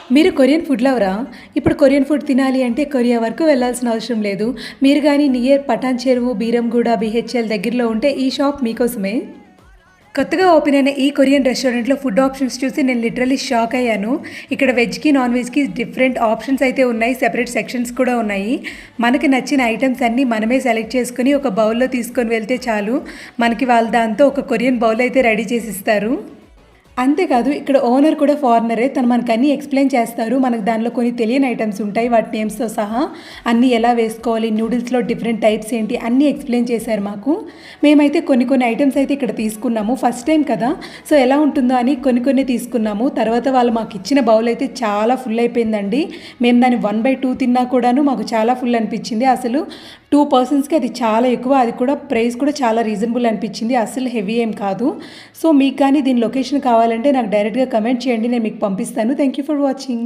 మీరు Korean food లవరా? ఇప్పుడు Korean food తినాలి అంటే కొరియా వరకు వెళ్ళాల్సిన అవసరం లేదు. మీరు గానీ నియర్ పటాన్ చెరువు, బీరంగూడ, బీహెచ్ఎల్ దగ్గరలో ఉంటే ఈ షాప్ మీకోసమే. కొత్తగా ఓపెన్ అయిన ఈ కొరియన్ రెస్టారెంట్‌లో ఫుడ్ ఆప్షన్స్ చూసి నేను లిటరల్లీ షాక్ అయ్యాను. ఇక్కడ వెజ్‌కి, నాన్ వెజ్‌కి డిఫరెంట్ ఆప్షన్స్ అయితే ఉన్నాయి. సెపరేట్ సెక్షన్స్ కూడా ఉన్నాయి. మనకి నచ్చిన ఐటెమ్స్ అన్నీ మనమే సెలెక్ట్ చేసుకొని ఒక బౌల్‌లో తీసుకొని వెళ్తే చాలు. మనకి వాళ్ళు దాంతో ఒక కొరియన్ బౌల్ అయితే రెడీ చేసిస్తారు. అంతేకాదు ఇక్కడ ఓనర్ కూడా ఫారినరే. తను మనకన్నీ ఎక్స్‌ప్లెయిన్ చేస్తారు. మనకు దానిలో కొన్ని తెలియని ఐటెమ్స్ ఉంటాయి. వాటి నేమ్స్‌తో సహా అన్నీ ఎలా వేసుకోవాలి, నూడిల్స్‌లో డిఫరెంట్ టైప్స్ ఏంటి అన్నీ ఎక్స్‌ప్లెయిన్ చేశారు మాకు. మేమైతే కొన్ని కొన్ని ఐటెమ్స్ అయితే ఇక్కడ తీసుకున్నాము. ఫస్ట్ టైం కదా! సో ఎలా ఉంటుందో అని కొన్ని కొన్ని తీసుకున్నాము. తర్వాత వాళ్ళు మాకిచ్చిన బౌల్ అయితే చాలా ఫుల్ అయిపోయిందండి. మేము దాన్ని 1/2 తిన్నా కూడాను మాకు చాలా ఫుల్ అనిపించింది. అసలు 2 పర్సన్స్‌కి అది చాలా ఎక్కువ. అది కూడా ప్రైస్ కూడా చాలా రీజనబుల్ అనిపించింది. అస్సలు హెవీ ఏం కాదు. సో మీకు కానీ దీని లొకేషన్ కావాలంటే నాకు డైరెక్ట్‌గా కమెంట్ చేయండి. నేను మీకు పంపిస్తాను. Thank you for watching.